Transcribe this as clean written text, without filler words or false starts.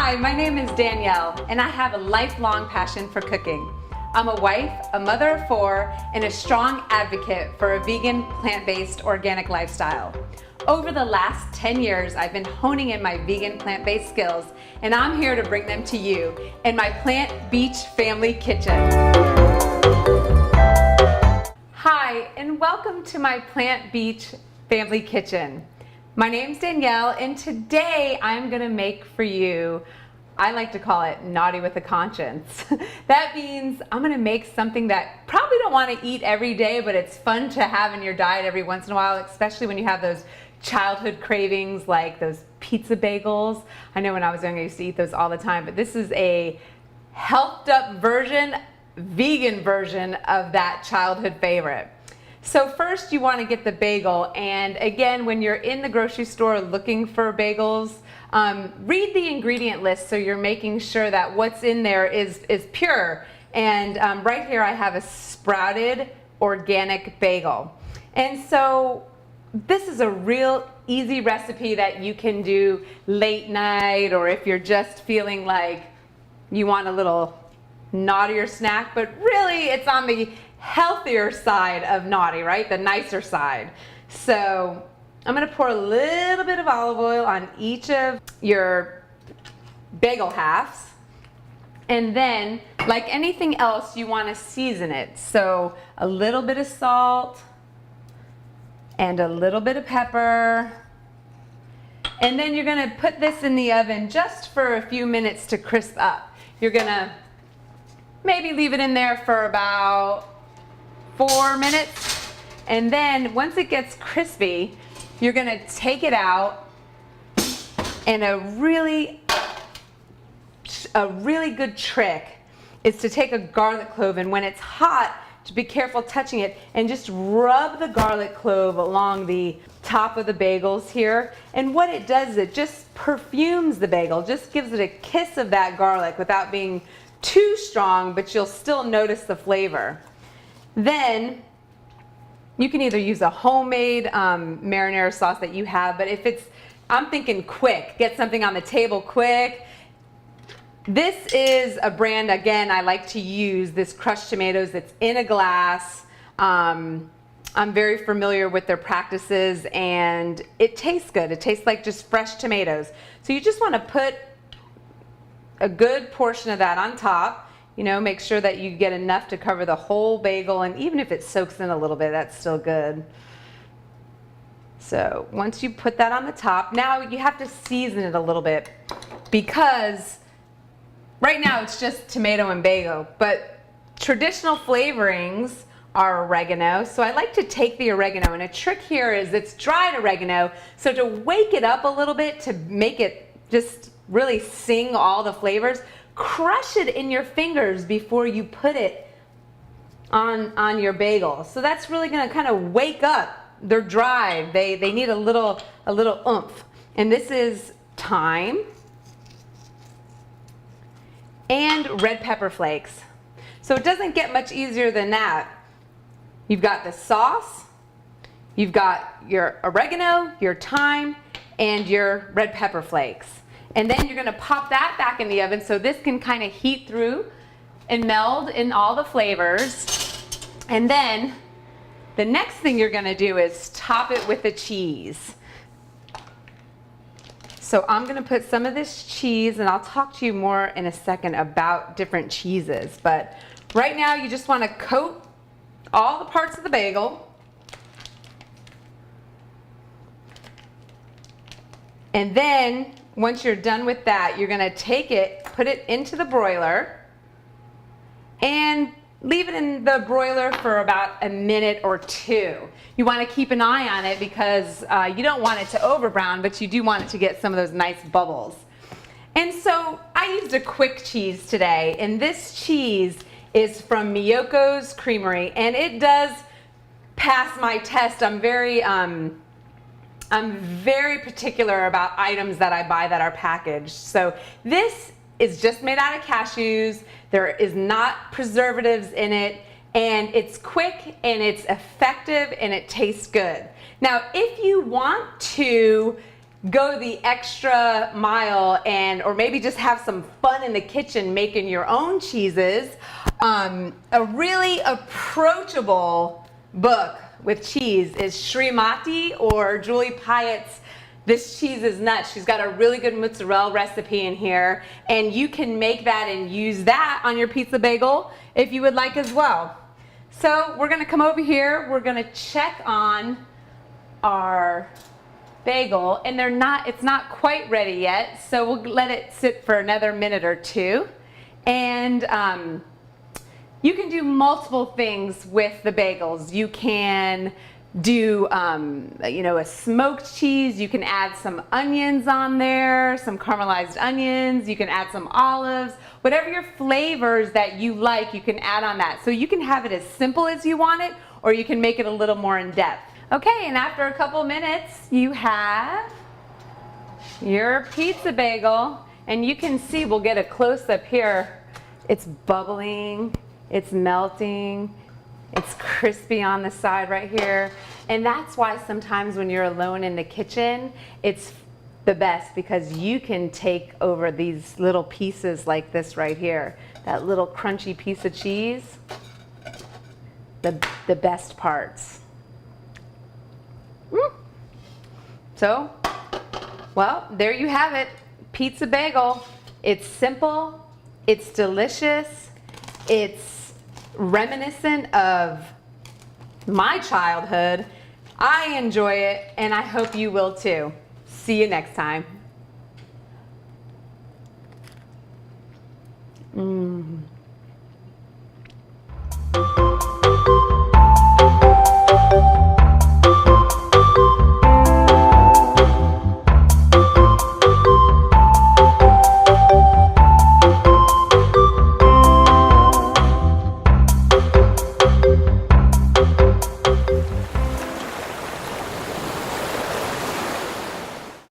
Hi, my name is Danielle, and I have a lifelong passion for cooking. I'm a wife, a mother of 4, and a strong advocate for a vegan, plant-based, organic lifestyle. Over the last 10 years, I've been honing in my vegan, plant-based skills, and I'm here to bring them to you in my Plant Beach Family Kitchen. Hi, and welcome to my Plant Beach Family Kitchen. My name's Danielle, and today I'm gonna make for you, I like to call it naughty with a conscience. That means I'm gonna make something that probably don't wanna eat every day, but it's fun to have in your diet every once in a while, especially when you have those childhood cravings like those pizza bagels. I know when I was young I used to eat those all the time, but this is a healthed up version, vegan version of that childhood favorite. So first you want to get the bagel, and again, when you're in the grocery store looking for bagels, read the ingredient list so you're making sure that what's in there is pure. And right here I have a sprouted organic bagel. And so this is a real easy recipe that you can do late night, or if you're just feeling like you want a little naughtier snack, but really it's on the healthier side of naughty, right? The nicer side. So I'm gonna pour a little bit of olive oil on each of your bagel halves. And then, like anything else, you wanna season it. So a little bit of salt and a little bit of pepper. And then you're gonna put this in the oven just for a few minutes to crisp up. You're gonna maybe leave it in there for about 4 minutes, and then once it gets crispy, you're gonna take it out, and a really good trick is to take a garlic clove, and when it's hot, to be careful touching it, and just rub the garlic clove along the top of the bagels here. And what it does is it just perfumes the bagel, just gives it a kiss of that garlic without being too strong, but you'll still notice the flavor. Then you can either use a homemade marinara sauce that you have, but if it's, I'm thinking quick, get something on the table quick. This is a brand, again, I like to use, this crushed tomatoes that's in a glass. I'm very familiar with their practices, and it tastes good. It tastes like just fresh tomatoes. So you just want to put a good portion of that on top. You know, make sure that you get enough to cover the whole bagel, and even if it soaks in a little bit, that's still good. So once you put that on the top, now you have to season it a little bit, because right now it's just tomato and bagel, but traditional flavorings are oregano. So I like to take the oregano, and a trick here is it's dried oregano, so to wake it up a little bit, to make it just really sing all the flavors, crush it in your fingers before you put it on your bagel. So that's really gonna kind of wake up. They're dry, they need a little oomph. And this is thyme and red pepper flakes. So it doesn't get much easier than that. You've got the sauce, you've got your oregano, your thyme, and your red pepper flakes. And then you're gonna pop that back in the oven so this can kind of heat through and meld in all the flavors. And then the next thing you're gonna do is top it with the cheese. So I'm gonna put some of this cheese, and I'll talk to you more in a second about different cheeses. But right now you just wanna coat all the parts of the bagel. And then once you're done with that, you're gonna take it, put it into the broiler, and leave it in the broiler for about a minute or 2. You wanna keep an eye on it, because you don't want it to over brown, but you do want it to get some of those nice bubbles. And so I used a quick cheese today, and this cheese is from Miyoko's Creamery, and it does pass my test. I'm very particular about items that I buy that are packaged. So this is just made out of cashews. There is not preservatives in it, and it's quick and it's effective and it tastes good. Now, if you want to go the extra mile and, or maybe just have some fun in the kitchen making your own cheeses, a really approachable book with cheese is Srimati, or Julie Pyatt's This Cheese is Nuts. She's got a really good mozzarella recipe in here, and you can make that and use that on your pizza bagel if you would like as well. So we're gonna come over here, we're gonna check on our bagel, and it's not quite ready yet, so we'll let it sit for another minute or two. And you can do multiple things with the bagels. You can do a smoked cheese. You can add some onions on there, some caramelized onions. You can add some olives. Whatever your flavors that you like, you can add on that. So you can have it as simple as you want it, or you can make it a little more in depth. Okay, and after a couple minutes, you have your pizza bagel, and you can see, we'll get a close-up here. It's bubbling, it's melting, it's crispy on the side right here. And that's why sometimes when you're alone in the kitchen, it's the best, because you can take over these little pieces like this right here. That little crunchy piece of cheese, the best parts. So, well, there you have it. Pizza bagel. It's simple, it's delicious, it's reminiscent of my childhood. I enjoy it, and I hope you will too. See you next time.